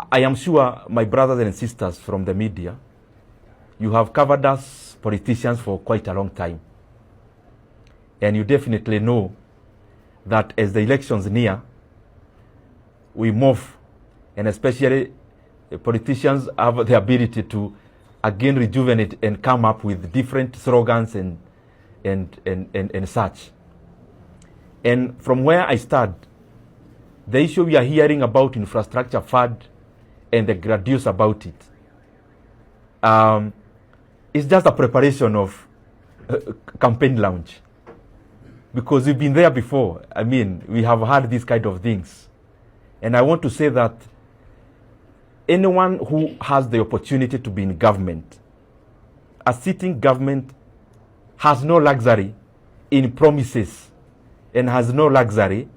I am sure my brothers and sisters from the media, you have covered us politicians for quite a long time. And you definitely know that as the elections near, we move, and especially politicians have the ability to again rejuvenate and come up with different slogans and such. And from where I start, the issue we are hearing about infrastructure fund and the graduates about it, it's just a preparation of campaign launch. Because we've been there before. I mean, we have had these kind of things. And I want to say that anyone who has the opportunity to be in government, a sitting government has no luxury in promises and has no luxury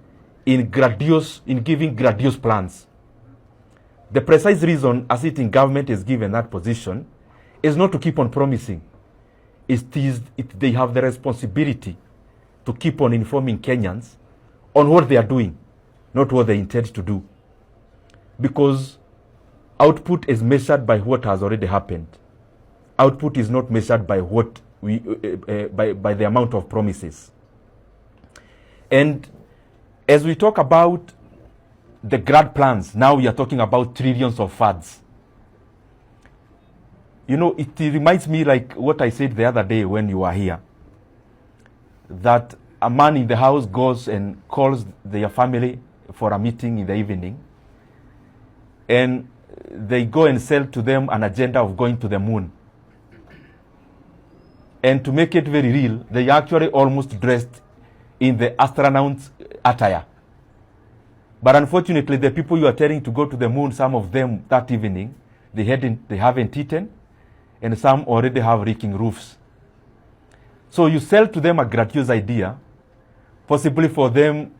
in giving grandiose plans. The precise reason a sitting government is given that position is not to keep on promising. They have the responsibility to keep on informing Kenyans on what they are doing, not what they intend to do. Because output is measured by what has already happened. Output is not measured by what by the amount of promises. And as we talk about the grand plans, now we are talking about trillions of funds. You know, it reminds me like what I said the other day when you were here, that a man in the house goes and calls their family for a meeting in the evening, and they go and sell to them an agenda of going to the moon. And to make it very real, they actually almost dressed in the astronaut's attire. But unfortunately, the people you are telling to go to the moon, some of them that evening, they haven't eaten, and some already have leaking roofs. So you sell to them a gratuitous idea, possibly for them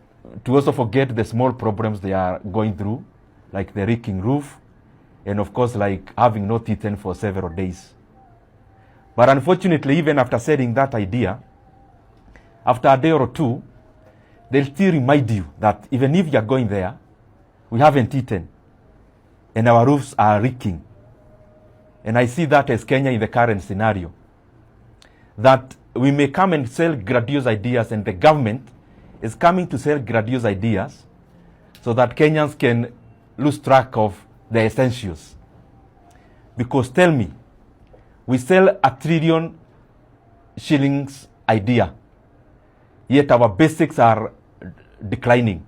to also forget the small problems they are going through, like the leaking roof, and of course, like having not eaten for several days. But unfortunately, even after selling that idea, after a day or two, they'll still remind you that even if you're going there, we haven't eaten, and our roofs are leaking. And I see that as Kenya in the current scenario, that we may come and sell grandiose ideas, and the government is coming to sell grandiose ideas so that Kenyans can lose track of the essentials. Because tell me, we sell a trillion shillings idea, yet our basics are declining.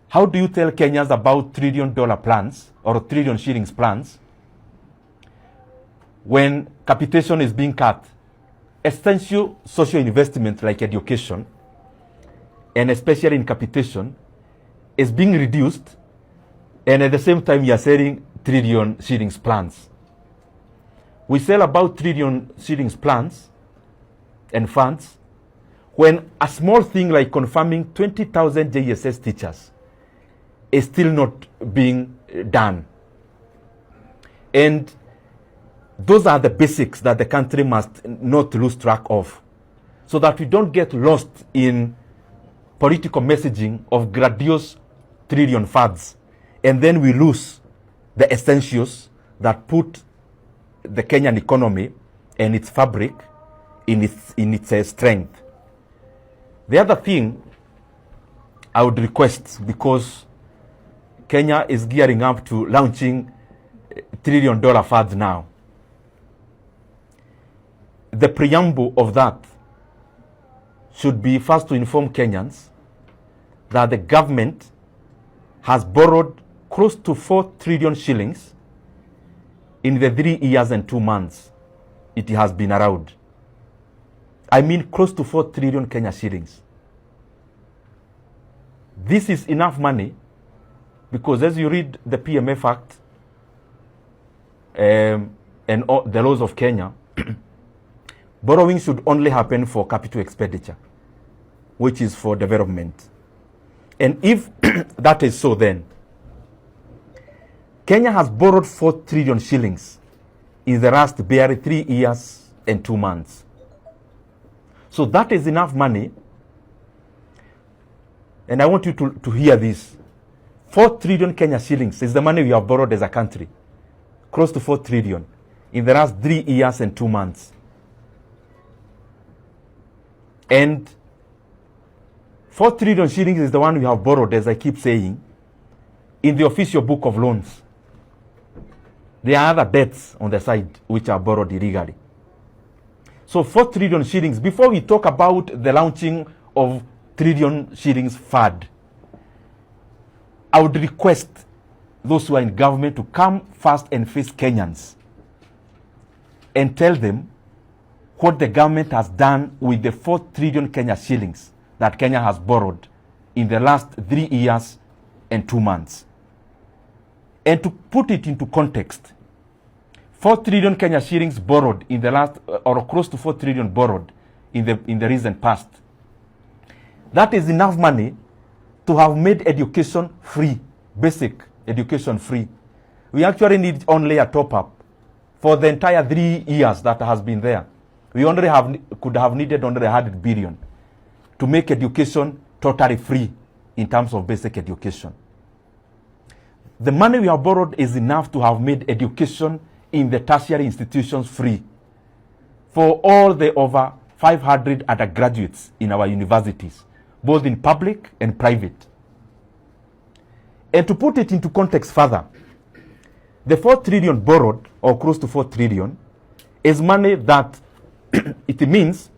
How do you tell Kenyans about $1 trillion plans or $1 trillion shillings plans when capitation is being cut? Essential social investment like education, and especially in capitation, is being reduced, and at the same time you are selling $1 trillion shillings plans. We sell about $1 trillion shillings plans and funds when a small thing like confirming 20,000 JSS teachers is still not being done. And those are the basics that the country must not lose track of, so that we don't get lost in political messaging of grandiose trillion funds, and then we lose the essentials that put the Kenyan economy and its fabric in its strength. The other thing I would request, because Kenya is gearing up to launching $1 trillion funds now, the preamble of that should be first to inform Kenyans that the government has borrowed close to 4 trillion shillings in the 3 years and 2 months it has been around. I mean close to 4 trillion Kenya shillings. This is enough money, because as you read the PMF Act and all the laws of Kenya, borrowing should only happen for capital expenditure, which is for development. And if that is so, then Kenya has borrowed 4 trillion shillings in the last barely 3 years and 2 months. So that is enough money. And I want you to hear this. 4 trillion Kenya shillings is the money we have borrowed as a country. Close to 4 trillion in the last 3 years and 2 months. And 4 trillion shillings is the one we have borrowed, as I keep saying, in the official book of loans. There are other debts on the side which are borrowed illegally. So 4 trillion shillings, before we talk about the launching of trillion shillings fund, I would request those who are in government to come first and face Kenyans and tell them what the government has done with the 4 trillion Kenya shillings that Kenya has borrowed in the last 3 years and 2 months. And to put it into context, 4 trillion Kenya shillings borrowed in the last, or close to 4 trillion borrowed in the recent past. That is enough money to have made education free, basic education free. We actually need only a top-up for the entire 3 years that has been there. We only could have needed only 100 billion to make education totally free in terms of basic education. The money we have borrowed is enough to have made education in the tertiary institutions free for all the over 500 undergraduates in our universities, both in public and private. And to put it into context further, the 4 trillion borrowed, or close to 4 trillion, is money that it means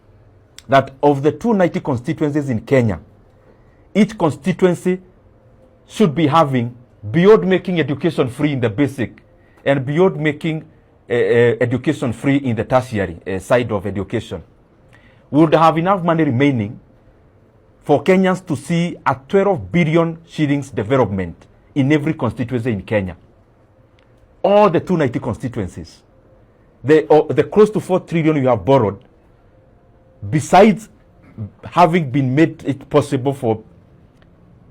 that of the 290 constituencies in Kenya, each constituency should be having, beyond making education free in the basic and beyond making education free in the tertiary side of education, we would have enough money remaining for Kenyans to see a 12 billion shillings development in every constituency in Kenya. All the 290 constituencies. The close to 4 trillion you have borrowed, besides having been made it possible for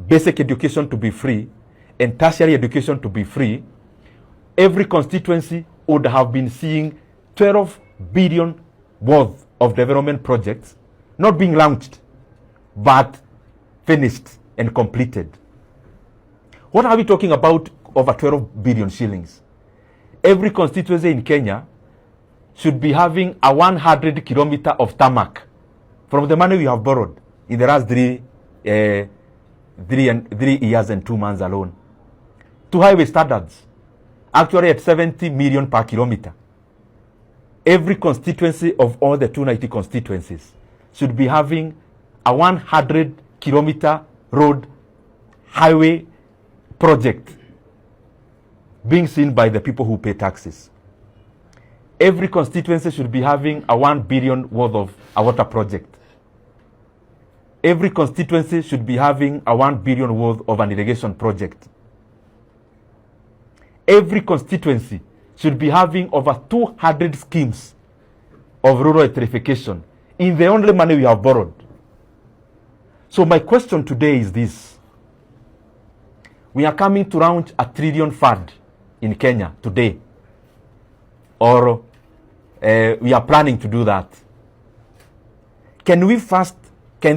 basic education to be free and tertiary education to be free, every constituency would have been seeing 12 billion worth of development projects not being launched, but finished and completed. What are we talking about over 12 billion shillings? Every constituency in Kenya should be having a 100 kilometer of tarmac from the money we have borrowed in the last 3 years and 2 months alone. To highway standards, actually at 70 million per kilometer. Every constituency of all the 290 constituencies should be having a 100 kilometer road highway project being seen by the people who pay taxes. Every constituency should be having a 1 billion worth of a water project. Every constituency should be having a 1 billion worth of an irrigation project. Every constituency should be having over 200 schemes of rural electrification in the only money we have borrowed. So my question today is this. We are coming to launch a trillion fund in Kenya today. Or we are planning to do that. Can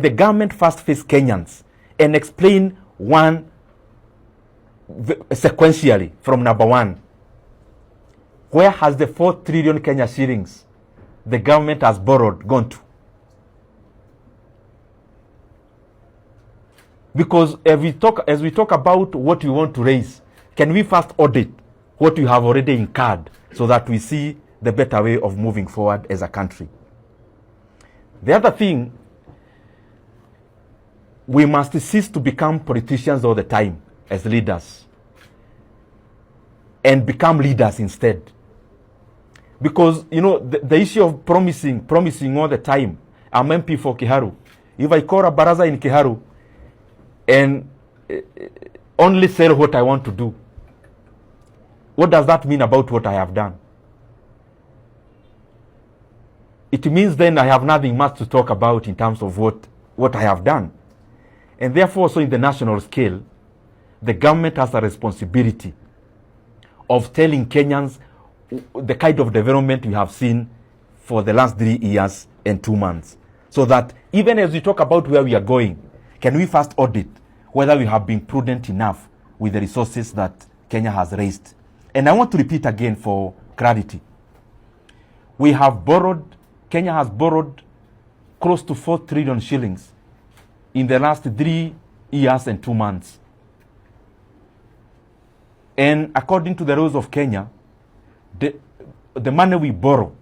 the government first face Kenyans and explain one sequentially from number one? Where has the 4 trillion Kenya shillings the government has borrowed gone to? Because as we talk about what we want to raise, can we first audit what we have already incurred so that we see the better way of moving forward as a country? The other thing, we must cease to become politicians all the time as leaders and become leaders instead. Because, the issue of promising all the time. I'm MP for Kiharu. If I call a baraza in Kiharu and only sell what I want to do, what does that mean about what I have done? It means then I have nothing much to talk about in terms of what I have done. And therefore, so in the national scale, the government has a responsibility of telling Kenyans the kind of development we have seen for the last 3 years and 2 months. So that even as we talk about where we are going, can we first audit whether we have been prudent enough with the resources that Kenya has raised. And I want to repeat again for clarity. Kenya has borrowed close to 4 trillion shillings in the last 3 years and 2 months. And according to the rules of Kenya, the money we borrow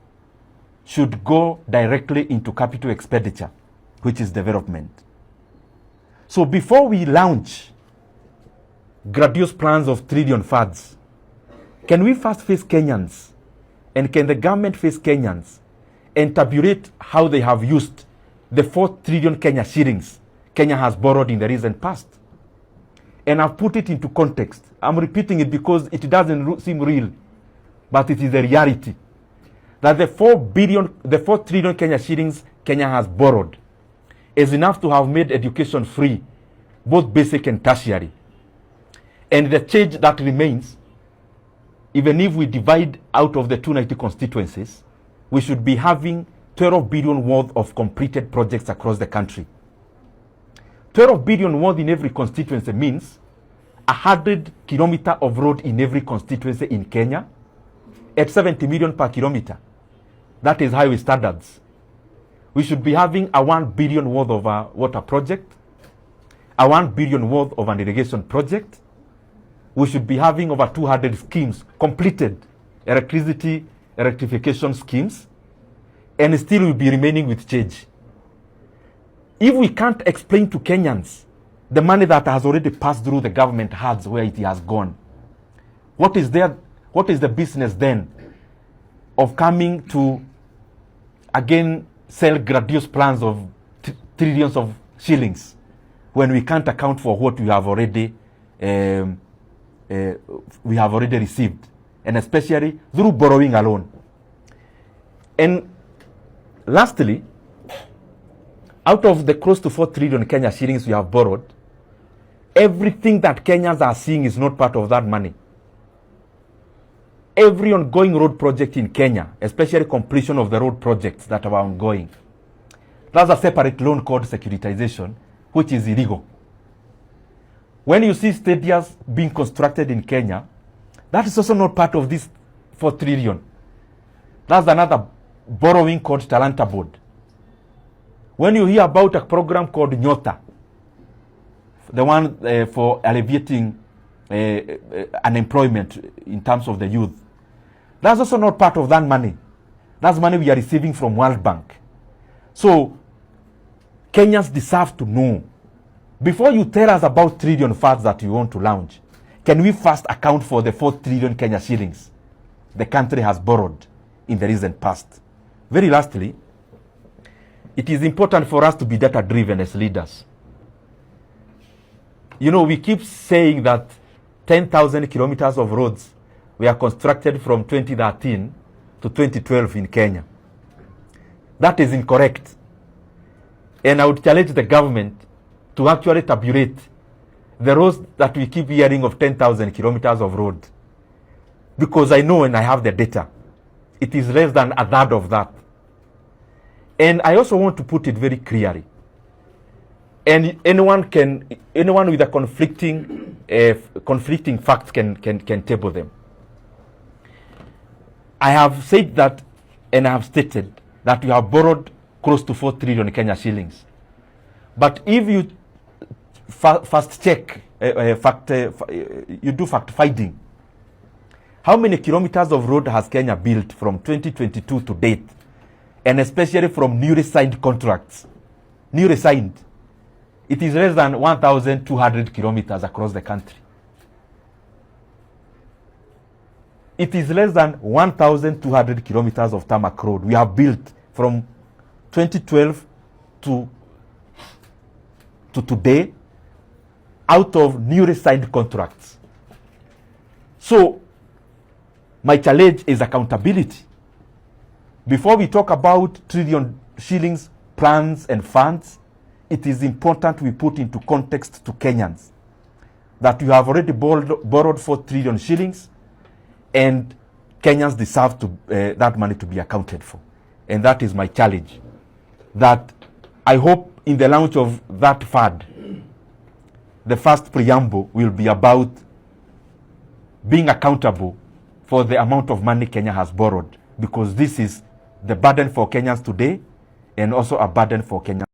should go directly into capital expenditure, which is development. So before we launch grandiose plans of trillion funds, can we first face Kenyans, and can the government face Kenyans and tabulate how they have used the 4 trillion Kenya shillings Kenya has borrowed in the recent past? And I've put it into context. I'm repeating it because it doesn't seem real, but it is a reality. That the 4 trillion Kenya shillings Kenya has borrowed is enough to have made education free, both basic and tertiary. And the change that remains, even if we divide out of the 290 constituencies, we should be having 12 billion worth of completed projects across the country. 12 billion worth in every constituency means 100 kilometers of road in every constituency in Kenya at 70 million per kilometer. That is highway standards. We should be having a 1 billion worth of a water project, a 1 billion worth of an irrigation project. We should be having over 200 schemes completed, electrification schemes, and still we'll be remaining with change. If we can't explain to Kenyans the money that has already passed through the government hands where it has gone, what is the business then of coming to again sell grandiose plans of trillions of shillings when we can't account for what we have already received, and especially through borrowing alone? And lastly, out of the close to 4 trillion Kenya shillings we have borrowed, everything that Kenyans are seeing is not part of that money. Every ongoing road project in Kenya, especially completion of the road projects that are ongoing, that's a separate loan called securitization, which is illegal. When you see stadiums being constructed in Kenya, that is also not part of this 4 trillion. That's another borrowing called Talanta Board. When you hear about a program called Nyoro, the one for alleviating unemployment in terms of the youth, that's also not part of that money. That's money we are receiving from World Bank. So Kenyans deserve to know, before you tell us about trillion funds that you want to launch, can we first account for the 4 trillion Kenya shillings the country has borrowed in the recent past? Very lastly, it is important for us to be data-driven as leaders. You know, we keep saying that 10,000 kilometers of roads were constructed from 2013 to 2012 in Kenya. That is incorrect. And I would challenge the government to actually tabulate the roads that we keep hearing of 10,000 kilometers of road. Because I know, and I have the data, it is less than a third of that. And I also want to put it very clearly. And anyone with a conflicting facts can table them. I have said that, and I have stated that we have borrowed close to 4 trillion Kenya shillings. But if you fast check, you do fact finding, how many kilometers of road has Kenya built from 2022 to date? And especially from newly signed contracts. Newly signed. It is less than 1,200 kilometers across the country. It is less than 1,200 kilometers of tarmac road we have built from 2012 to today out of newly signed contracts. So, my challenge is accountability. Before we talk about trillion shillings plans and funds, it is important we put into context to Kenyans that you have already borrowed 4 trillion shillings, and Kenyans deserve that money to be accounted for. And that is my challenge. That I hope in the launch of that fund, the first preamble will be about being accountable for the amount of money Kenya has borrowed, because this is the burden for Kenyans today and also a burden for Kenyans